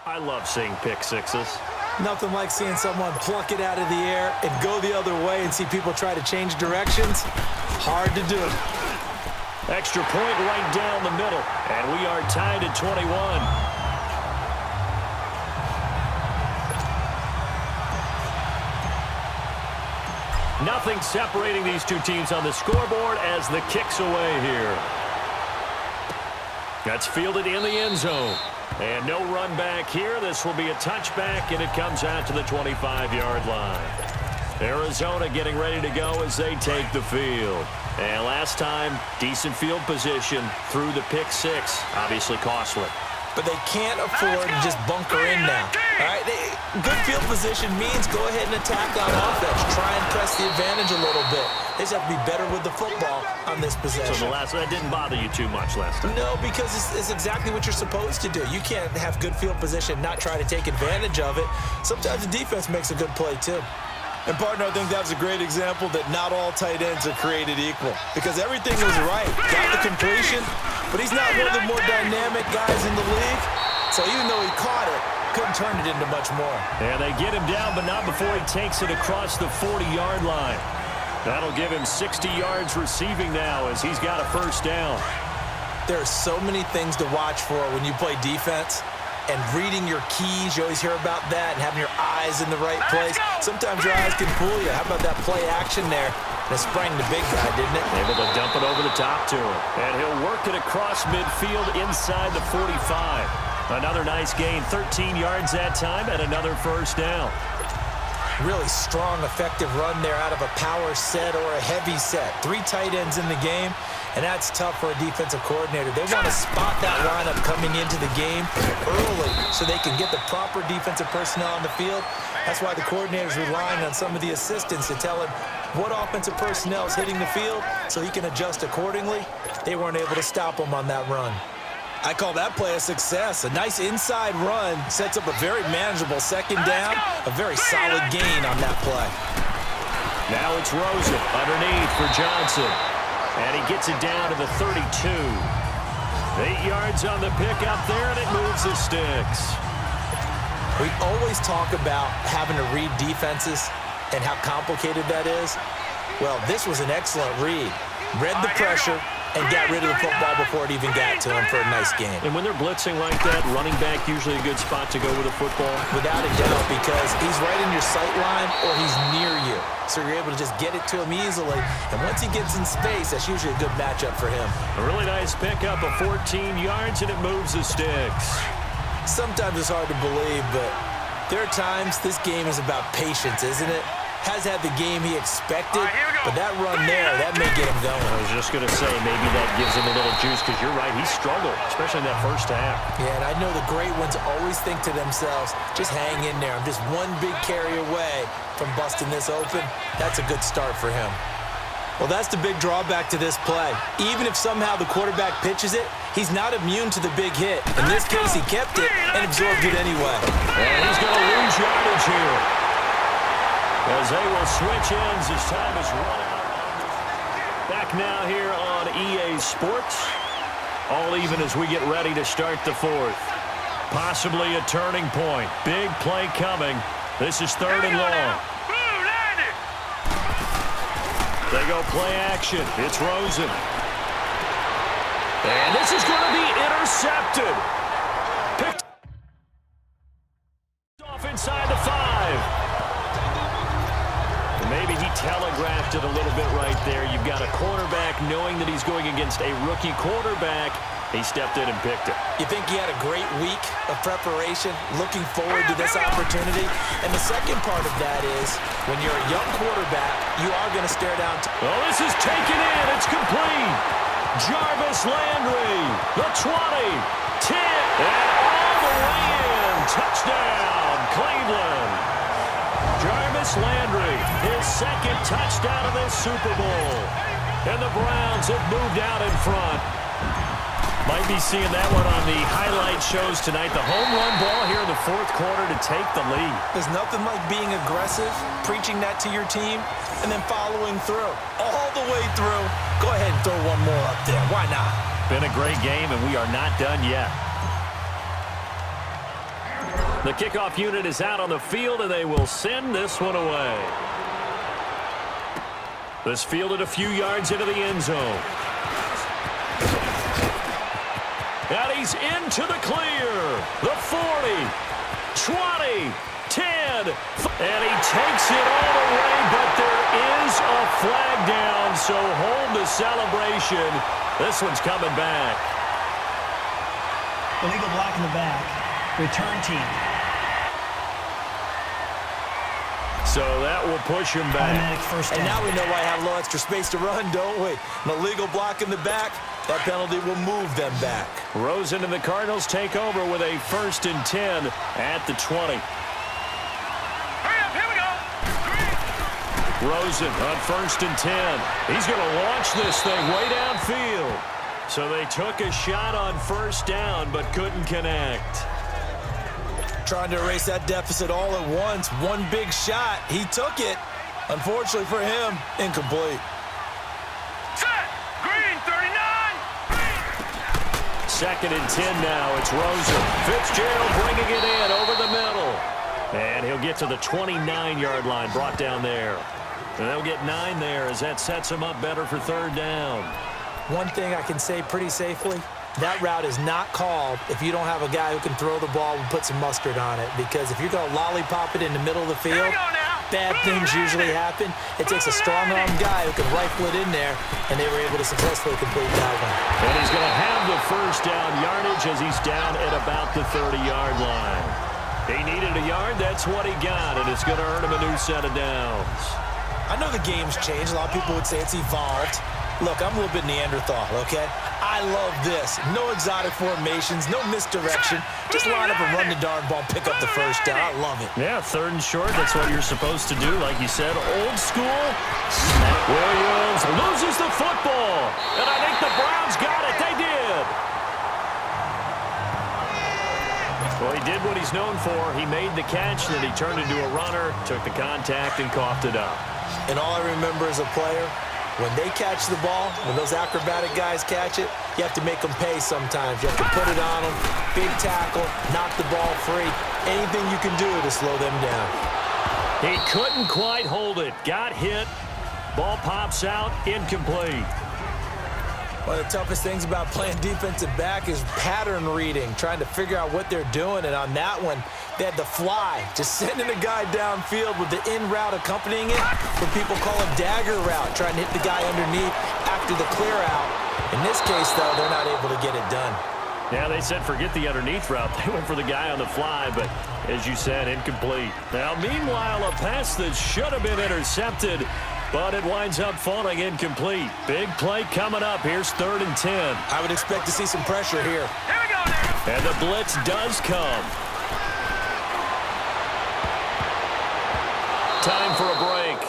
I love seeing pick sixes. Nothing like seeing someone pluck it out of the air and go the other way and see people try to change directions. Hard to do. Extra point right down the middle, and we are tied at 21. Nothing separating these two teams on the scoreboard as the kick's away here. That's fielded in the end zone. And no run back here. This will be a touchback, and it comes out to the 25-yard line. Arizona getting ready to go as they take the field. And last time, decent field position through the pick six. Obviously costly. But they can't afford to just bunker in now. All right, good field position means go ahead and attack on offense. Try and press the advantage a little bit. They just have to be better with the football on this possession. So that didn't bother you too much last time? No, because it's exactly what you're supposed to do. You can't have good field position, not try to take advantage of it. Sometimes the defense makes a good play, too. And, partner, I think that was a great example that not all tight ends are created equal. Because everything was right. Got the completion, but he's not one of the more dynamic guys in the league. So even though he caught it, couldn't turn it into much more. And they get him down, but not before he takes it across the 40-yard line. That'll give him 60 yards receiving now as he's got a first down. There are so many things to watch for when you play defense. And reading your keys, you always hear about that, and having your eyes in the right place. Sometimes your eyes can fool you. How about that play action there? And it sprang the big guy, didn't it? Able to dump it over the top to him. And he'll work it across midfield inside the 45. Another nice gain, 13 yards that time, and another first down. Really strong, effective run there out of a power set or a heavy set. 3 tight ends in the game. And that's tough for a defensive coordinator. They want to spot that lineup coming into the game early so they can get the proper defensive personnel on the field. That's why the coordinator is relying on some of the assistants to tell him what offensive personnel is hitting the field so he can adjust accordingly. They weren't able to stop him on that run. I call that play a success. A nice inside run sets up a very manageable second down, a very solid gain on that play. Now it's Rosen underneath for Johnson. And he gets it down to the 32. 8 yards on the pickup there, and it moves the sticks. We always talk about having to read defenses and how complicated that is. Well, this was an excellent read. Read the pressure and got rid of the football before it even got to him for a nice game. And when they're blitzing like that, running back usually a good spot to go with a football? Without a doubt, because he's right in your sight line or he's near you. So you're able to just get it to him easily. And once he gets in space, that's usually a good matchup for him. A really nice pickup of 14 yards, and it moves the sticks. Sometimes it's hard to believe, but there are times this game is about patience, isn't it? Has had the game he expected, but that run there, that may get him going. I was just going to say, maybe that gives him a little juice, because you're right, he struggled, especially in that first half. Yeah, and I know the great ones always think to themselves, just hang in there. I'm just one big carry away from busting this open. That's a good start for him. Well, that's the big drawback to this play. Even if somehow the quarterback pitches it, he's not immune to the big hit. In this case, he kept it and absorbed it anyway. And he's going to lose yardage here, as they will switch ends as time is run out. Back now here on EA Sports. All even as we get ready to start the fourth. Possibly a turning point. Big play coming. This is 3rd and long. They go play action. It's Rosen. And this is going to be intercepted. Picked off inside the 5. Maybe he telegraphed it a little bit right there. You've got a quarterback knowing that he's going against a rookie quarterback. He stepped in and picked it. You think he had a great week of preparation, looking forward to this opportunity? And the second part of that is, when you're a young quarterback, you are going to stare down. Well, this is taken in. It's complete. Jarvis Landry, the 20, 10, and all the way in. Touchdown, Cleveland. Jarvis Landry, his second touchdown of this Super Bowl. And the Browns have moved out in front. Might be seeing that one on the highlight shows tonight. The home run ball here in the 4th quarter to take the lead. There's nothing like being aggressive, preaching that to your team, and then following through. All the way through. Go ahead and throw one more up there. Why not? Been a great game, and we are not done yet. The kickoff unit is out on the field, and they will send this one away. This fielded a few yards into the end zone. And he's into the clear. The 40, 20, 10. And he takes it all the way, but there is a flag down, so hold the celebration. This one's coming back. Illegal block in the back. Return team. So that will push him back. And now we know why I have a little extra space to run, don't we? An illegal block in the back. That penalty will move them back. Rosen and the Cardinals take over with a 1st and 10 at the 20. Hurry up, here we go. Rosen on 1st and 10. He's going to launch this thing way downfield. So they took a shot on 1st down, but couldn't connect. Trying to erase that deficit all at once. One big shot. He took it. Unfortunately for him, incomplete. Set. Green, 39. 2nd and 10 now. It's Rosen. Fitzgerald bringing it in over the middle. And he'll get to the 29-yard line, brought down there. And they'll get 9 there as that sets him up better for 3rd down. One thing I can say pretty safely, that route is not called if you don't have a guy who can throw the ball and put some mustard on it. Because if you're going to lollipop it in the middle of the field, bad things usually happen. It takes a strong-armed guy who can rifle it in there, and they were able to successfully complete that one. And he's going to have the 1st down yardage as he's down at about the 30-yard line. He needed a yard. That's what he got, and it's going to earn him a new set of downs. I know the game's changed. A lot of people would say it's evolved. Look, I'm a little bit Neanderthal, okay? I love this. No exotic formations, no misdirection. Just line up and run the darn ball, pick up the 1st down. I love it. Yeah, 3rd and short. That's what you're supposed to do. Like you said, old school. Williams loses the football. And I think the Browns got it. They did. Well, he did what he's known for. He made the catch, then he turned into a runner, took the contact, and coughed it up. And all I remember as a player, when they catch the ball, when those acrobatic guys catch it, you have to make them pay sometimes. You have to put it on them, big tackle, knock the ball free. Anything you can do to slow them down. He couldn't quite hold it. Got hit. Ball pops out, incomplete. One of the toughest things about playing defensive back is pattern reading, trying to figure out what they're doing. And on that one, they had the fly, just sending a guy downfield with the in route accompanying it. What people call a dagger route, trying to hit the guy underneath after the clear out. In this case, though, they're not able to get it done. Yeah, they said forget the underneath route. They went for the guy on the fly, but as you said, incomplete. Now, meanwhile, a pass that should have been intercepted, but it winds up falling incomplete. Big play coming up. Here's 3rd and 10. I would expect to see some pressure here. Here we go now. And the blitz does come. Time for a break.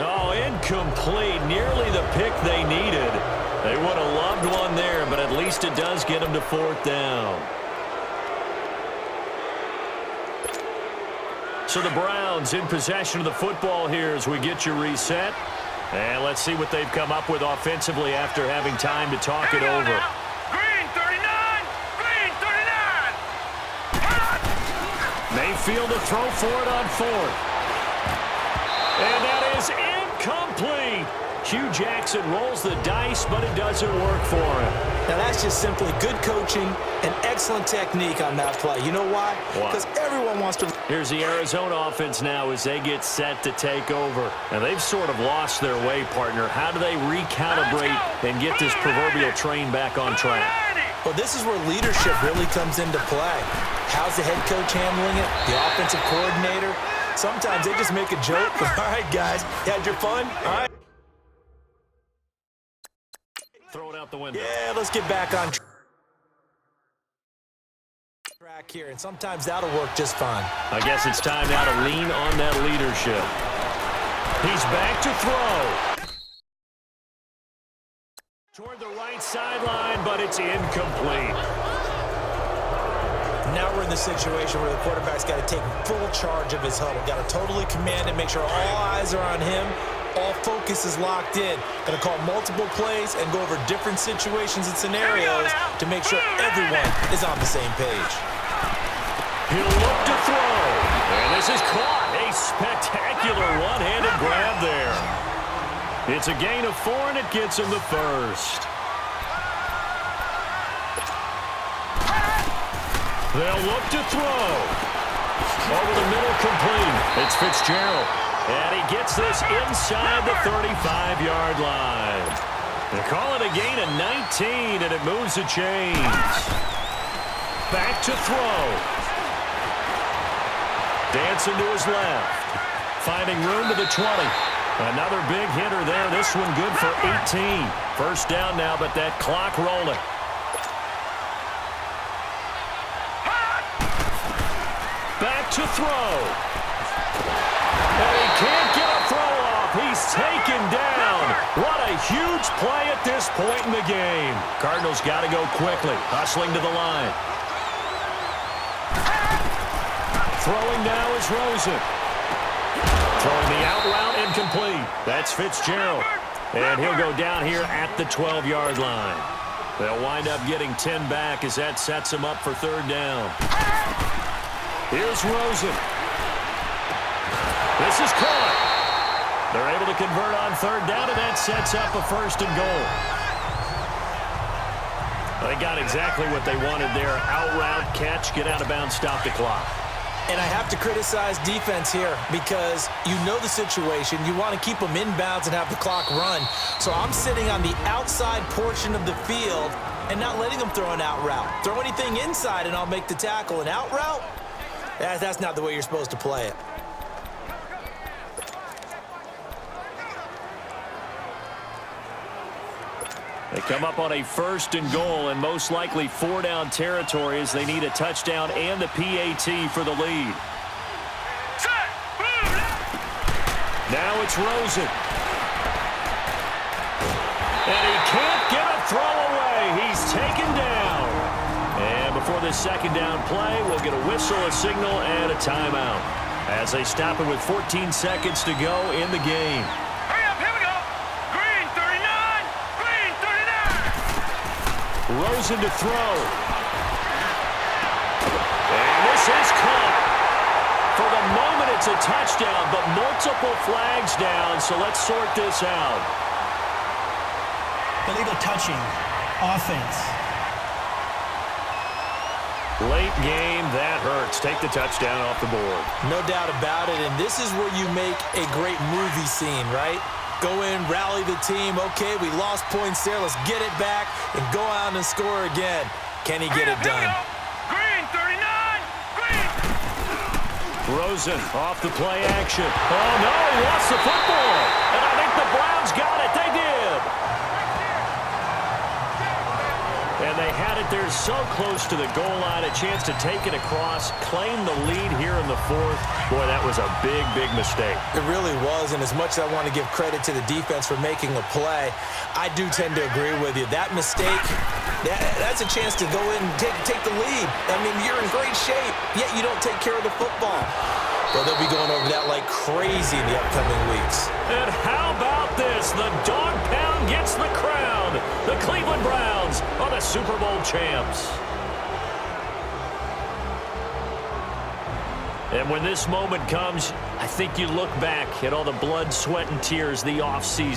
Oh, incomplete. Nearly the pick they needed. They would have loved one there, but at least it does get them to 4th down. So the Browns in possession of the football here as we get you reset. And let's see what they've come up with offensively after having time to talk it over. Green, 39. Green, 39. Mayfield to throw for it on 4th. And that is incomplete. Hugh Jackson rolls the dice, but it doesn't work for him. Now, that's just simply good coaching and excellent technique on that play. You know why? Because everyone wants to... Here's the Arizona offense now as they get set to take over. And they've sort of lost their way, partner. How do they recalibrate and get this proverbial train back on track? Well, this is where leadership really comes into play. How's the head coach handling it? The offensive coordinator? Sometimes they just make a joke. All right, guys, you had your fun? All right. Throw it out the window. Yeah, let's get back on track here, and sometimes that'll work just fine. I guess it's time now to lean on that leadership. He's back to throw. Toward the right sideline, but it's incomplete. Now we're in the situation where the quarterback's got to take full charge of his huddle. Got to totally command it, make sure all eyes are on him. All focus is locked in. Going to call multiple plays and go over different situations and scenarios to make sure everyone is on the same page. He'll look to throw. And this is caught. A spectacular one-handed grab there. It's a gain of 4, and it gets him the first. They'll look to throw. Over the middle, complete. It's Fitzgerald. And he gets this inside the 35-yard line. They call it a gain of 19, and it moves the chains. Back to throw. Dancing to his left. Finding room to the 20. Another big hitter there. This one good for 18. First down now, but that clock rolling. Back to throw. And he can't get a throw off. He's taken down. What a huge play at this point in the game. Cardinals got to go quickly. Hustling to the line. Throwing now is Rosen. Throwing the out route incomplete. That's Fitzgerald. And he'll go down here at the 12-yard line. They'll wind up getting 10 back as that sets them up for third down. Here's Rosen. This is caught. They're able to convert on third down, and that sets up a first and goal. They got exactly what they wanted there. Out route, catch, get out of bounds, stop the clock. And I have to criticize defense here because you know the situation. You want to keep them inbounds and have the clock run. So I'm sitting on the outside portion of the field and not letting them throw an out route. Throw anything inside and I'll make the tackle. An out route? That's not the way you're supposed to play it. They come up on a first and goal, and most likely 4-down territory as they need a touchdown and the PAT for the lead. Now it's Rosen. And he can't get a throw away. He's taken down. And before this second down play, we'll get a whistle, a signal, and a timeout as they stop it with 14 seconds to go in the game. Rosen to throw. And this is caught. For the moment, it's a touchdown, but multiple flags down, so let's sort this out. Illegal touching. Offense. Late game, that hurts. Take the touchdown off the board. No doubt about it, and this is where you make a great movie scene, right? Go in, rally the team. Okay, we lost points there. Let's get it back and go out and score again. Can he get it done? Green, 39, green. Rosen off the play action. Oh, no, he lost the football. And I think the Browns got it. They did. And they had it there so close to the goal line, a chance to take it across, claim the lead here in the fourth. Boy, that was a big, big mistake. It really was, and as much as I want to give credit to the defense for making a play, I do tend to agree with you. That mistake, that's a chance to go in and take the lead. I mean, you're in great shape, yet you don't take care of the football. Well, they'll be going over that like crazy in the upcoming weeks. And how about this? The dog pound gets the crown. The Cleveland Browns are the Super Bowl champs. And when this moment comes, I think you look back at all the blood, sweat, and tears the offseason.